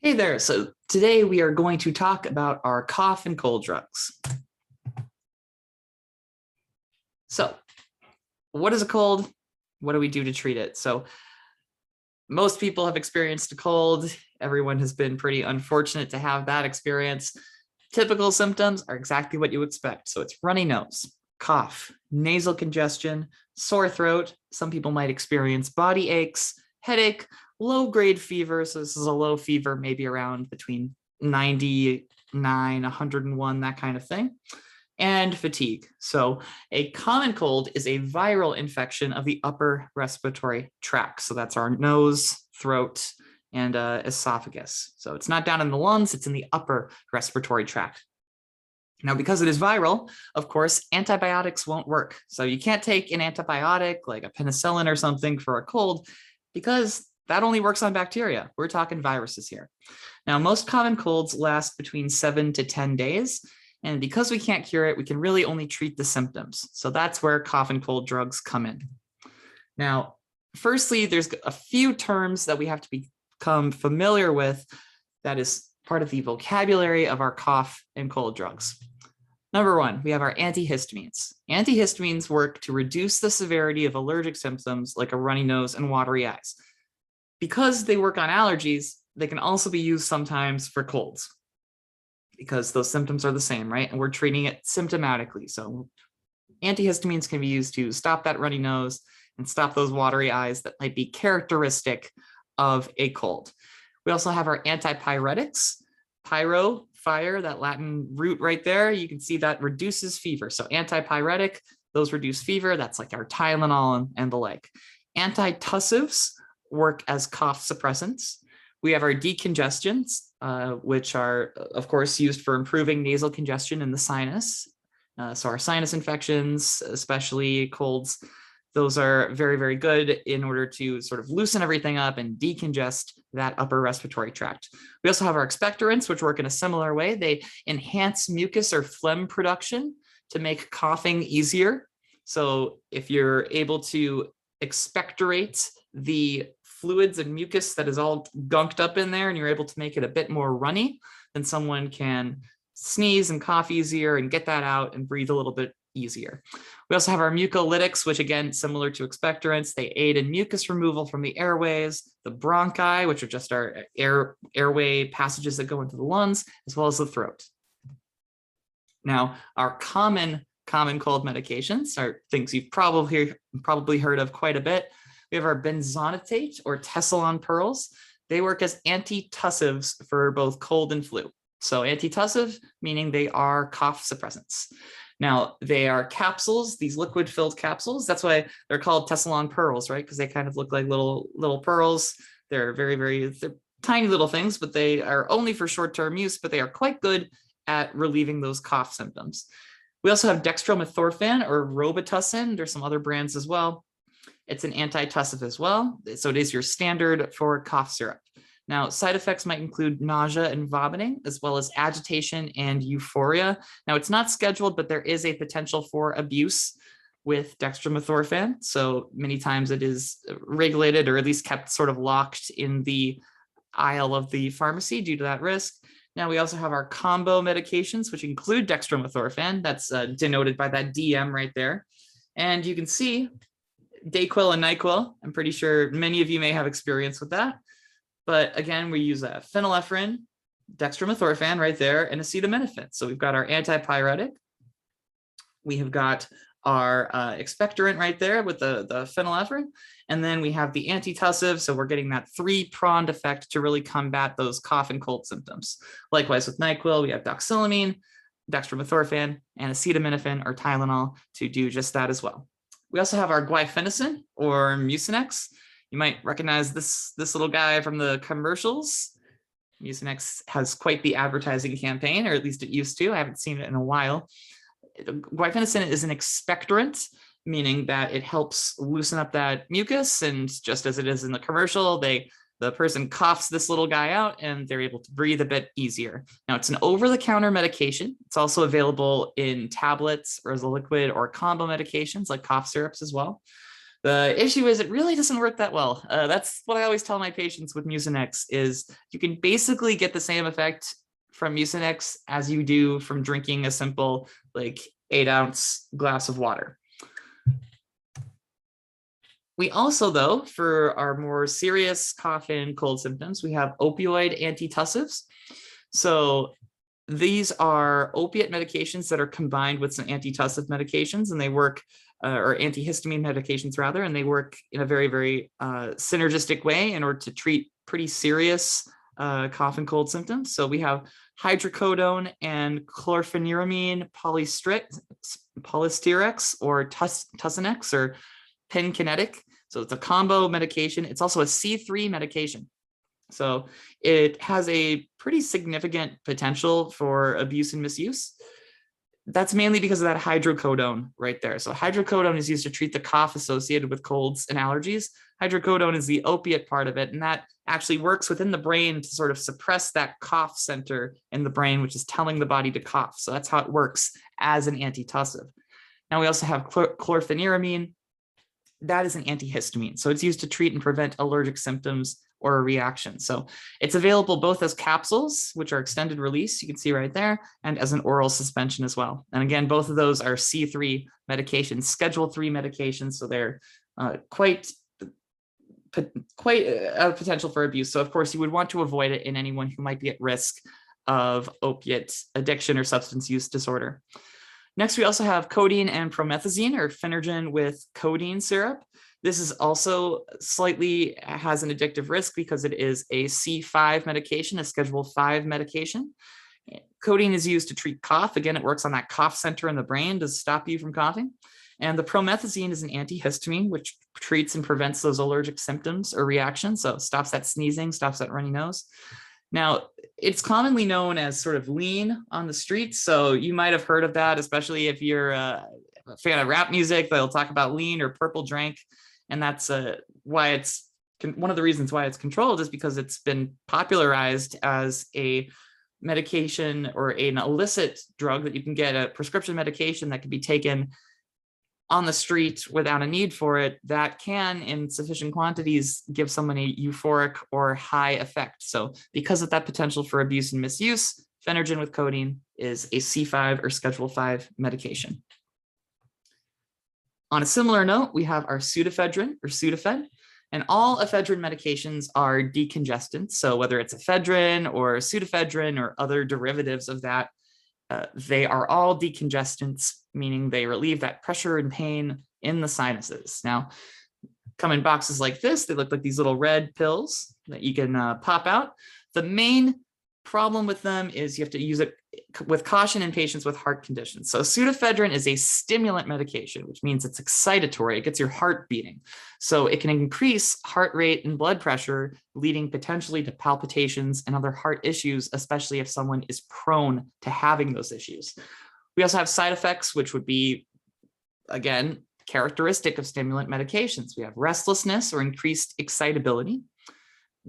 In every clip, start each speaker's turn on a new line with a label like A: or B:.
A: Hey there. So today we are going to talk about our cough and cold drugs. So what is a cold? What do we do to treat it? So most people have experienced a cold. Everyone has been pretty unfortunate to have that experience. Typical symptoms are exactly what you expect. So it's runny nose, cough, nasal congestion, sore throat. Some people might experience body aches, headache, low-grade fever. So this is a low fever, maybe around between 99, 101, that kind of thing, and fatigue. So a common cold is a viral infection of the upper respiratory tract. So that's our nose, throat, and esophagus. So it's not down in the lungs, it's in the upper respiratory tract. Now, because it is viral, of course, antibiotics won't work. So you can't take an antibiotic like a penicillin or something for a cold because that only works on bacteria. We're talking viruses here. Now, most common colds last between 7 to 10 days. And because we can't cure it, we can really only treat the symptoms. So that's where cough and cold drugs come in. Now, firstly, there's a few terms that we have to become familiar with that is part of the vocabulary of our cough and cold drugs. Number one, we have our antihistamines. Antihistamines work to reduce the severity of allergic symptoms like a runny nose and watery eyes. Because they work on allergies, they can also be used sometimes for colds because those symptoms are the same, right? And we're treating it symptomatically. So antihistamines can be used to stop that runny nose and stop those watery eyes that might be characteristic of a cold. We also have our antipyretics. Pyro, fire, that Latin root right there, you can see that reduces fever. So antipyretic, those reduce fever. That's like our Tylenol and the like. Antitussives work as cough suppressants. We have our decongestants, which are, of course, used for improving nasal congestion in the sinus. So our sinus infections, especially colds, those are very, very good in order to sort of loosen everything up and decongest that upper respiratory tract. We also have our expectorants, which work in a similar way. They enhance mucus or phlegm production to make coughing easier. So if you're able to expectorate the fluids and mucus that is all gunked up in there and you're able to make it a bit more runny, then someone can sneeze and cough easier and get that out and breathe a little bit easier. We also have our mucolytics, which again, similar to expectorants, they aid in mucus removal from the airways, the bronchi, which are just our airway passages that go into the lungs, as well as the throat. Now, our common cold medications are things you've probably heard of quite a bit. We have our benzonatate or Tessalon pearls. They work as antitussives for both cold and flu. So antitussive, meaning they are cough suppressants. Now, they are capsules, these liquid-filled capsules. That's why they're called Tessalon pearls, right? Because they kind of look like little pearls. They're they're tiny little things, but they are only for short-term use, but they are quite good at relieving those cough symptoms. We also have dextromethorphan or Robitussin. There's some other brands as well. It's an antitussive as well. So it is your standard for cough syrup. Now, side effects might include nausea and vomiting, as well as agitation and euphoria. Now, it's not scheduled, but there is a potential for abuse with dextromethorphan. So many times it is regulated or at least kept sort of locked in the aisle of the pharmacy due to that risk. Now, we also have our combo medications, which include dextromethorphan. That's denoted by that DM right there. And you can see Dayquil and NyQuil. I'm pretty sure many of you may have experience with that. But again, we use a phenylephrine, dextromethorphan right there, and acetaminophen. So we've got our antipyretic. We have got our expectorant right there with the phenylephrine. And then we have the antitussive. So we're getting that three-pronged effect to really combat those cough and cold symptoms. Likewise with NyQuil, we have doxylamine, dextromethorphan, and acetaminophen or Tylenol to do just that as well. We also have our guaifenesin or Mucinex. You might recognize this little guy from the commercials. Mucinex has quite the advertising campaign, or at least it used to. I haven't seen it in a while. Guaifenesin is an expectorant, meaning that it helps loosen up that mucus. And just as it is in the commercial, the person coughs this little guy out and they're able to breathe a bit easier. Now, it's an over-the-counter medication. It's also available in tablets or as a liquid or combo medications like cough syrups as well. The issue is it really doesn't work that well. That's what I always tell my patients with Mucinex is you can basically get the same effect from Mucinex as you do from drinking a simple like 8-ounce glass of water. We also, though, for our more serious cough and cold symptoms, we have opioid antitussives. So these are opiate medications that are combined with some antitussive medications, and they work, or antihistamine medications rather, and they work in a very, very synergistic way in order to treat pretty serious cough and cold symptoms. So we have hydrocodone and chlorpheniramine polystyrex or Tussinex or Penkinetic. So it's a combo medication. It's also a C3 medication. So it has a pretty significant potential for abuse and misuse. That's mainly because of that hydrocodone right there. So hydrocodone is used to treat the cough associated with colds and allergies. Hydrocodone is the opiate part of it, and that actually works within the brain to sort of suppress that cough center in the brain, which is telling the body to cough. So that's how it works as an antitussive. Now we also have chlorpheniramine. That is an antihistamine. So it's used to treat and prevent allergic symptoms or a reaction. So it's available both as capsules, which are extended release, you can see right there, and as an oral suspension as well. And again, both of those are C3 medications, Schedule 3 medications. So they're quite a potential for abuse. So of course you would want to avoid it in anyone who might be at risk of opiate addiction or substance use disorder. Next, we also have codeine and promethazine, or Phenergen with codeine syrup. This is also slightly has an addictive risk because it is a C5 medication, a Schedule 5 medication. Codeine is used to treat cough. Again, it works on that cough center in the brain to stop you from coughing. And the promethazine is an antihistamine, which treats and prevents those allergic symptoms or reactions. So it stops that sneezing, stops that runny nose. Now, it's commonly known as sort of lean on the streets. So you might have heard of that, especially if you're a fan of rap music. They'll talk about lean or purple drank. And that's why it's one of the reasons why it's controlled is because it's been popularized as a medication or an illicit drug that you can get, a prescription medication that can be taken on the street without a need for it, that can, in sufficient quantities, give someone a euphoric or high effect. So because of that potential for abuse and misuse, Phenergen with codeine is a C5 or Schedule 5 medication. On a similar note, we have our pseudoephedrine or Sudafed, and all ephedrine medications are decongestants. So whether it's ephedrine or pseudoephedrine or other derivatives of that, they are all decongestants, meaning they relieve that pressure and pain in the sinuses. Now, come in boxes like this. They look like these little red pills that you can pop out. The main problem with them is you have to use it with caution in patients with heart conditions. So pseudoephedrine is a stimulant medication, which means it's excitatory. It gets your heart beating. So it can increase heart rate and blood pressure, leading potentially to palpitations and other heart issues, especially if someone is prone to having those issues. We also have side effects, which would be, again, characteristic of stimulant medications. We have restlessness or increased excitability,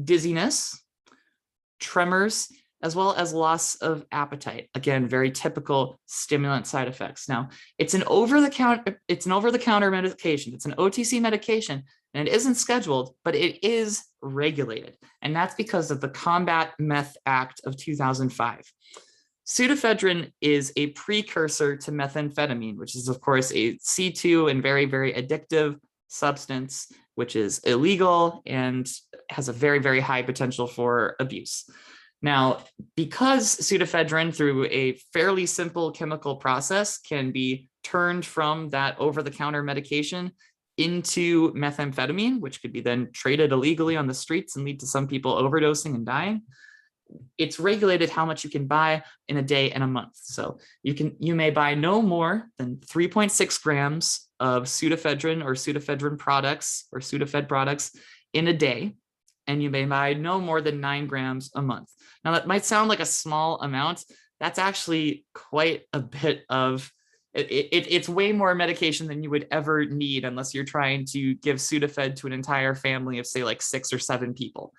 A: dizziness, tremors, as well as loss of appetite. Again, very typical stimulant side effects. Now, it's an over-the-counter medication. It's an OTC medication, and it isn't scheduled, but it is regulated. And that's because of the Combat Meth Act of 2005. Pseudoephedrine is a precursor to methamphetamine, which is, of course, a C2 and very, very addictive substance, which is illegal and has a very, very high potential for abuse. Now, because pseudoephedrine, through a fairly simple chemical process, can be turned from that over-the-counter medication into methamphetamine, which could be then traded illegally on the streets and lead to some people overdosing and dying, it's regulated how much you can buy in a day and a month. So you may buy no more than 3.6 grams of pseudoephedrine or pseudoephedrine products or Sudafed products in a day, and you may buy no more than 9 grams a month. Now that might sound like a small amount. That's actually quite a bit of it's way more medication than you would ever need unless you're trying to give Sudafed to an entire family of, say, like 6 or 7 people.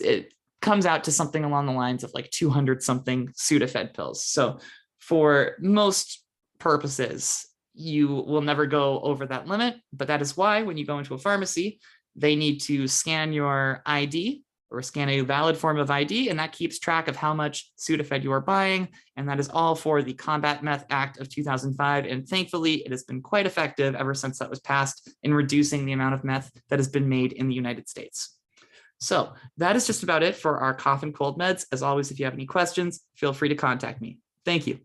A: It comes out to something along the lines of like 200 something Sudafed pills. So for most purposes, you will never go over that limit. But that is why when you go into a pharmacy, they need to scan your ID or scan a valid form of ID, and that keeps track of how much Sudafed you are buying. And that is all for the Combat Meth Act of 2005. And thankfully, it has been quite effective ever since that was passed in reducing the amount of meth that has been made in the United States. So that is just about it for our cough and cold meds. As always, if you have any questions, feel free to contact me. Thank you.